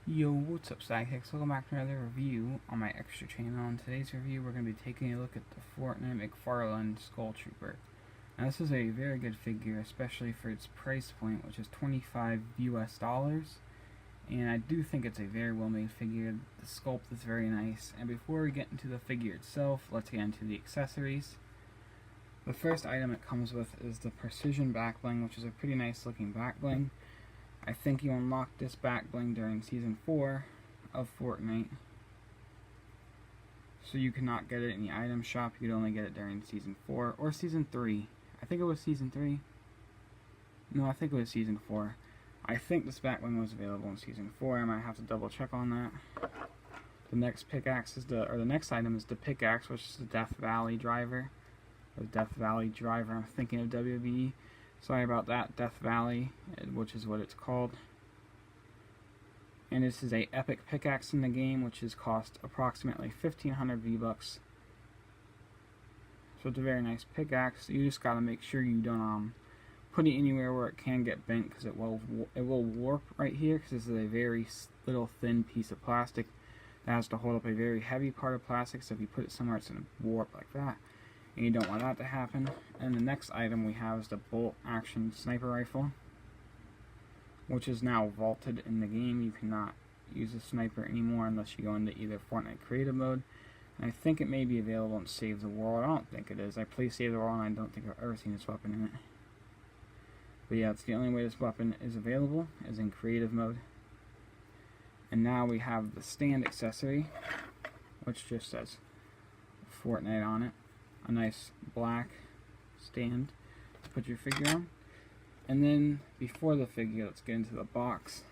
Yo, what's up, sidekicks? Welcome back to another review on my extra channel. In today's review, we're going to be taking a look at the Fortnite Mcfarlane Skull Trooper. Now, this is a very good figure, especially for its price point, which is $25 US. And I do think it's a very well-made figure. The sculpt is very nice. And before we get into the figure itself, let's get into the accessories. The first item it comes with is the Precision back bling, which is a pretty nice looking back bling. I think you unlock this back bling during Season 4 of Fortnite. So you cannot get it in the item shop, you could only get it during Season 4 or Season 3. I think it was Season 3. No, I think it was Season 4. I think this back bling was available in Season 4, I might have to double check on that. The next pickaxe is the next item is the pickaxe, which is the Death Valley driver. The Death Valley driver, I'm thinking of WWE. Sorry about that, Death Valley, which is what it's called. And this is a epic pickaxe in the game, which is cost approximately 1,500 V-Bucks. So it's a very nice pickaxe. You just gotta make sure you don't put it anywhere where it can get bent, because it will warp right here, because this is a very little thin piece of plastic that has to hold up a very heavy part of plastic, so if you put it somewhere it's gonna warp like that. And you don't want that to happen. And the next item we have is the bolt action sniper rifle, which is now vaulted in the game. You cannot use a sniper anymore unless you go into either Fortnite creative mode. And I think it may be available in Save the World. I don't think it is. I play Save the World and I don't think I've ever seen this weapon in it. But yeah, it's the only way this weapon is available, is in creative mode. And now we have the stand accessory, which just says Fortnite on it. A nice black stand to put your figure on. And then before the figure, let's get into the box.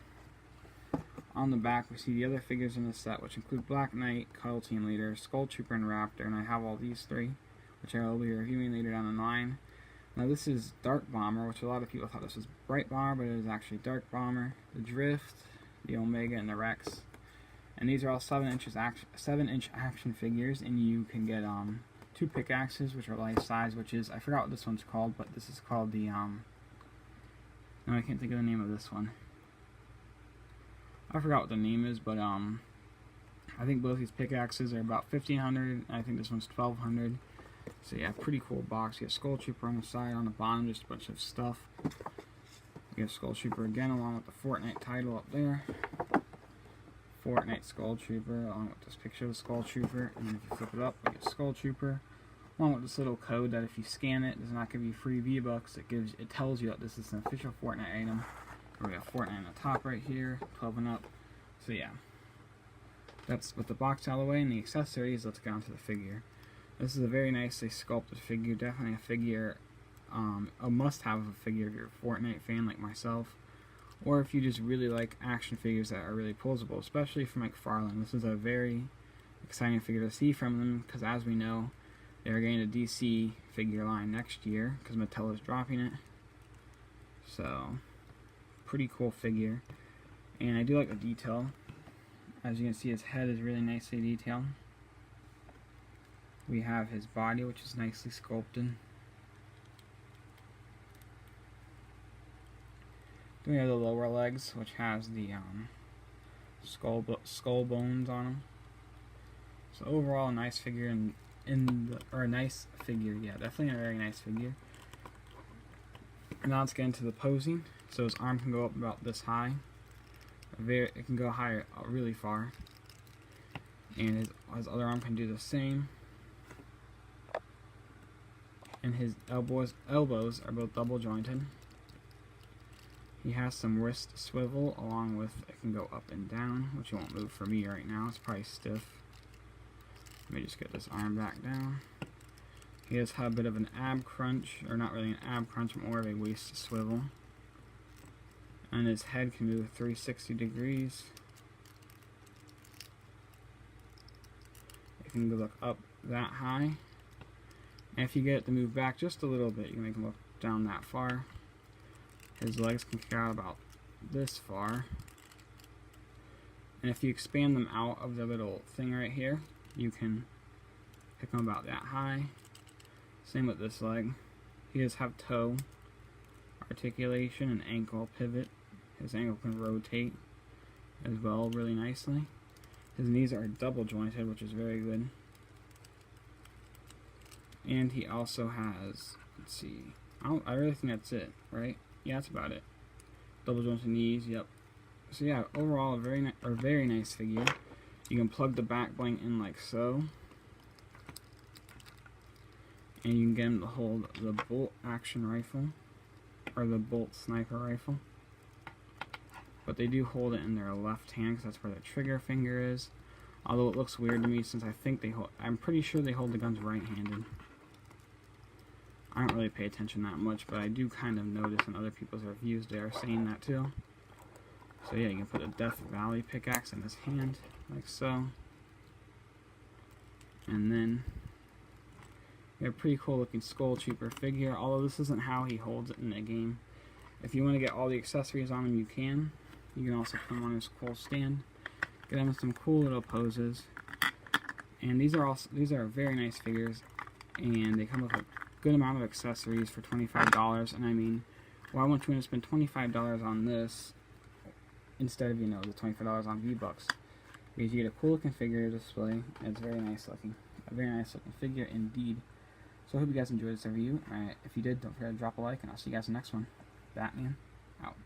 On the back we see the other figures in the set, which include Black Knight, Cuddle Team Leader, Skull Trooper, and Raptor, and I have all these three, which I will be reviewing later down the line. Now this is Dark Bomber, which a lot of people thought this was Bright Bomber, but it is actually Dark Bomber, the Drift, the Omega, and the Rex. And these are all 7-inch action figures, and you can get 2 pickaxes, which are life size, which is, I forgot what this one's called, but this is called the, no, I can't think of the name of this one. I forgot what the name is, but, I think both these pickaxes are about 1,500, I think this one's 1,200. So yeah, pretty cool box. You have Skull Trooper on the side, on the bottom, just a bunch of stuff. You have Skull Trooper again, along with the Fortnite title up there. Fortnite Skull Trooper, along with this picture of the Skull Trooper, and then if you flip it up, you get Skull Trooper, along with this little code that if you scan it, does not give you free V-Bucks. It tells you that this is an official Fortnite item. We got Fortnite on the top right here, 12 and up. So yeah, that's with the box out of the way and the accessories. Let's get on to the figure. This is a very nicely sculpted figure, definitely a figure, a must-have of a figure if you're a Fortnite fan like myself. Or if you just really like action figures that are really posable, especially from Mcfarlane. This is a very exciting figure to see from them, because as we know, they're getting a DC figure line next year, because Mattel is dropping it. So, pretty cool figure. And I do like the detail. As you can see, his head is really nicely detailed. We have his body, which is nicely sculpted. Then we have the lower legs, which has the skull bones on them. So overall, a nice figure, a nice figure. Yeah, definitely a very nice figure. And now let's get into the posing. So his arm can go up about this high. It can go higher, really far. And his other arm can do the same. And his elbows are both double jointed. He has some wrist swivel, along with it can go up and down, which it won't move for me right now. It's probably stiff. Let me just get this arm back down. He does have a bit of an ab crunch, or not really an ab crunch, but more of a waist swivel. And his head can move 360 degrees. It can look up that high. And if you get it to move back just a little bit, you can make him look down that far. His legs can kick out about this far. And if you expand them out of the little thing right here, you can pick them about that high. Same with this leg. He does have toe articulation and ankle pivot. His ankle can rotate. as well really nicely. His knees are double jointed, which is very good. And he also has, let's see, I really think that's it, right? Yeah, that's about it. Double jointed knees, yep. So yeah, overall a very nice figure. You can plug the back bling in like so. And you can get him to hold the bolt action rifle, or the bolt sniper rifle. But they do hold it in their left hand because that's where the trigger finger is. Although it looks weird to me since I think I'm pretty sure they hold the guns right-handed. I don't really pay attention that much, but I do kind of notice in other people's reviews they are saying that too. So yeah, you can put a Death Valley pickaxe in his hand, like so. And then you have a pretty cool looking Skull Trooper figure, although this isn't how he holds it in the game. If you want to get all the accessories on him, you can. You can also put him on his cool stand. Get him some cool little poses. And these are very nice figures, and they come with a good amount of accessories for $25. And I mean, why wouldn't you want to spend $25 on this instead of, you know, the $25 on V-Bucks? Because you get a cool looking figure to display, and it's very nice looking. A very nice looking figure indeed. So I hope you guys enjoyed this review. If you did, don't forget to drop a like, and I'll see you guys in the next one. Batman out.